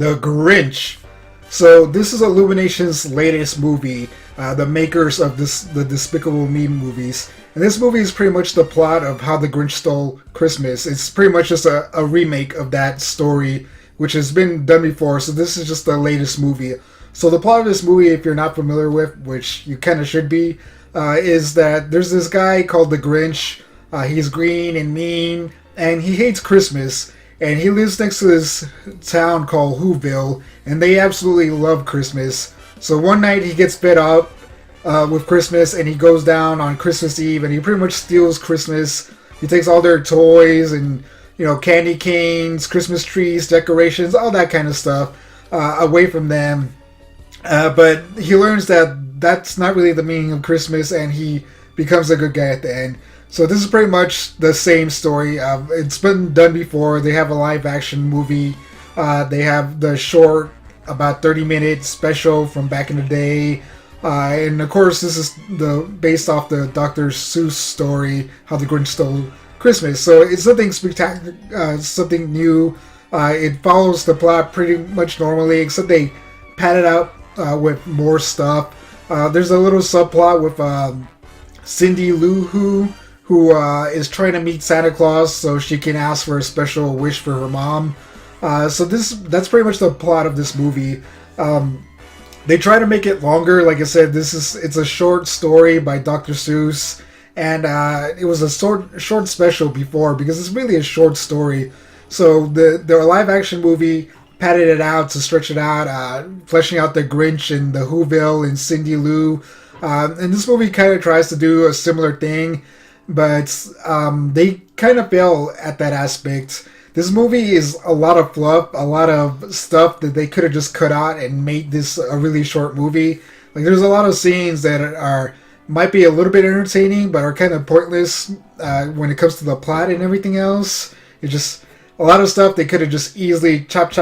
The Grinch. So this is Illumination's latest movie, the makers of the Despicable Me movies. And this movie is pretty much the plot of How the Grinch Stole Christmas. It's pretty much just a remake of that story, which has been done before. So this is just the latest movie. So the plot of this movie, if you're not familiar with, which you kind of should be, is that there's this guy called the Grinch. He's green and mean, and he hates Christmas. And he lives next to this town called Whoville, and they absolutely love Christmas. So one night he gets fed up with Christmas, and he goes down on Christmas Eve, and he pretty much steals Christmas. He takes all their toys and, candy canes, Christmas trees, decorations, all that kind of stuff away from them. But he learns that that's not really the meaning of Christmas, and he becomes a good guy at the end. So this is pretty much the same story. It's been done before. They have a live action movie. They have the short, about 30-minute special from back in the day. And of course, this is based off the Dr. Seuss story, How the Grinch Stole Christmas. So it's something spectacular, something new. It follows the plot pretty much normally, except they pad it out with more stuff. There's a little subplot with Cindy Lou who is trying to meet Santa Claus so she can ask for a special wish for her mom. So that's pretty much the plot of this movie. They try to make it longer. Like I said, it's a short story by Dr. Seuss, and it was a short special before because it's really a short story. So the live action movie padded it out to stretch it out, fleshing out the Grinch and the Whoville and Cindy Lou. And this movie kind of tries to do a similar thing, but they kind of fail at that aspect. This movie is a lot of fluff, a lot of stuff that they could have just cut out and made this a really short movie. Like, there's a lot of scenes that might be a little bit entertaining, but are kind of pointless when it comes to the plot and everything else. It's just a lot of stuff they could have just easily chop,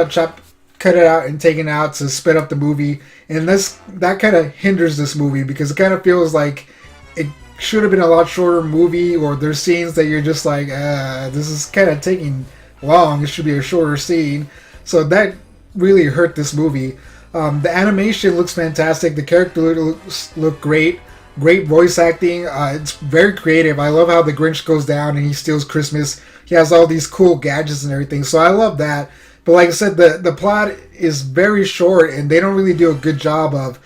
cut it out and taken out to sped up the movie. And that kind of hinders this movie because it kind of feels like it should have been a lot shorter movie, or there's scenes that you're just like, this is kind of taking long. It should be a shorter scene. So that really hurt this movie. The animation looks fantastic. The characters look great. Great voice acting. It's very creative. I love how the Grinch goes down and he steals Christmas. He has all these cool gadgets and everything. So I love that. But like I said, the plot is very short, and they don't really do a good job of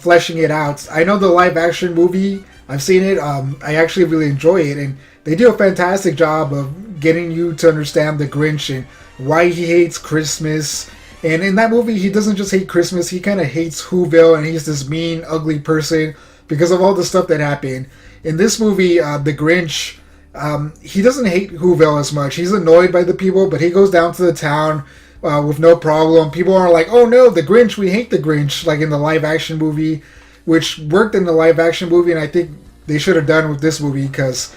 fleshing it out. I know the live action movie, I've seen it. I actually really enjoy it, and they do a fantastic job of getting you to understand the Grinch and why he hates Christmas. And in that movie, he doesn't just hate Christmas, he kind of hates Whoville, and he's this mean, ugly person because of all the stuff that happened. In this movie, the Grinch, he doesn't hate Whoville as much. He's annoyed by the people, but he goes down to the town with no problem. People are like, oh no, the Grinch, we hate the Grinch, like in the live action movie, which worked in the live action movie, and I think they should have done with this movie because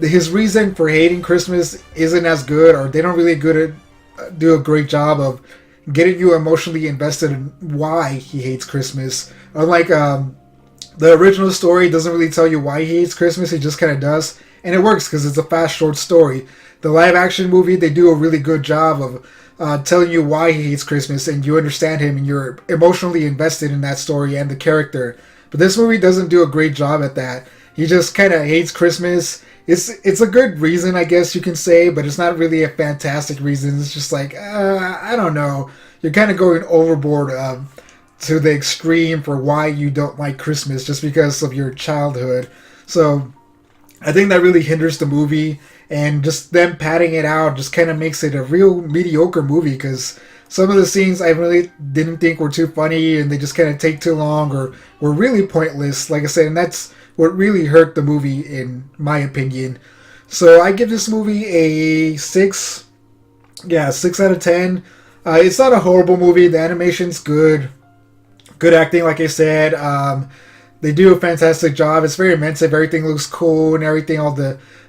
his reason for hating Christmas isn't as good, or they don't really do a great job of getting you emotionally invested in why he hates Christmas. Unlike the original story doesn't really tell you why he hates Christmas, he just kind of does. And it works because it's a fast, short story. The live action movie, they do a really good job of telling you why he hates Christmas, and you understand him and you're emotionally invested in that story and the character. But this movie doesn't do a great job at that. He just kind of hates Christmas. It's a good reason, I guess you can say, but it's not really a fantastic reason. It's just like, I don't know. You're kind of going overboard to the extreme for why you don't like Christmas just because of your childhood. So I think that really hinders the movie, and just them padding it out just kind of makes it a real mediocre movie because some of the scenes I really didn't think were too funny, and they just kind of take too long or were really pointless, like I said, and that's what really hurt the movie in my opinion. So I give this movie a 6. Yeah, 6 out of 10. It's not a horrible movie. The animation's good. Good acting, like I said. They do a fantastic job. It's very immersive. Everything looks cool and everything. All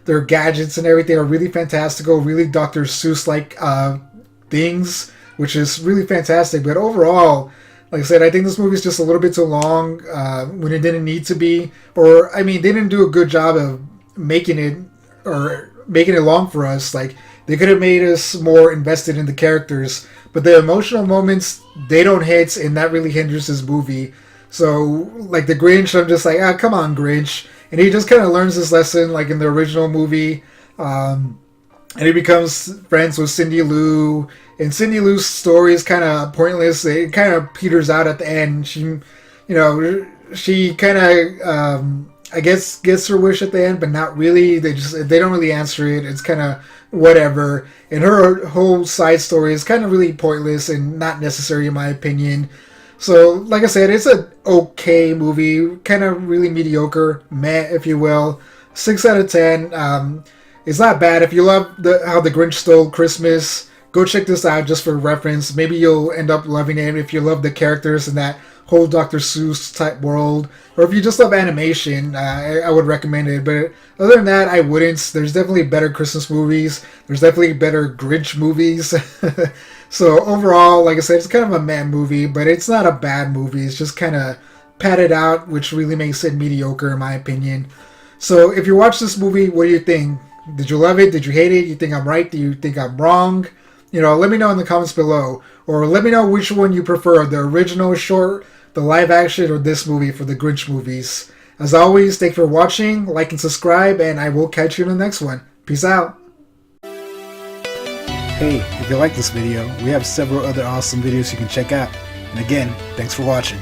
their gadgets and everything are really fantastical. Really Dr. Seuss-like things, which is really fantastic. But overall, like I said, I think this movie's just a little bit too long when it didn't need to be. They didn't do a good job of making it long for us. Like, They could have made us more invested in the characters, but the emotional moments, they don't hit, and that really hinders this movie. So, like the Grinch, I'm just like, ah, come on, Grinch. And he just kind of learns this lesson, like in the original movie. And he becomes friends with Cindy Lou. And Cindy Lou's story is kind of pointless. It kind of peters out at the end. She kind of, I guess, gets her wish at the end, but not really. They don't really answer it. It's kind of whatever. And her whole side story is kind of really pointless and not necessary in my opinion. So, like I said, it's an okay movie, kind of really mediocre, meh, if you will. 6 out of 10. It's not bad. If you love how the Grinch stole Christmas, go check this out just for reference. Maybe you'll end up loving it if you love the characters in that whole Dr. Seuss type world. Or if you just love animation, I would recommend it. But other than that, I wouldn't. There's definitely better Christmas movies. There's definitely better Grinch movies. So overall, like I said, it's kind of a meh movie, but it's not a bad movie. It's just kind of padded out, which really makes it mediocre in my opinion. So if you watch this movie, what do you think? Did you love it? Did you hate it? You think I'm right? Do you think I'm wrong? Let me know in the comments below. Or let me know which one you prefer, the original short, the live action, or this movie for the Grinch movies. As always, thanks for watching, like and subscribe, and I will catch you in the next one. Peace out. Hey, if you like this video, we have several other awesome videos you can check out. And again, thanks for watching.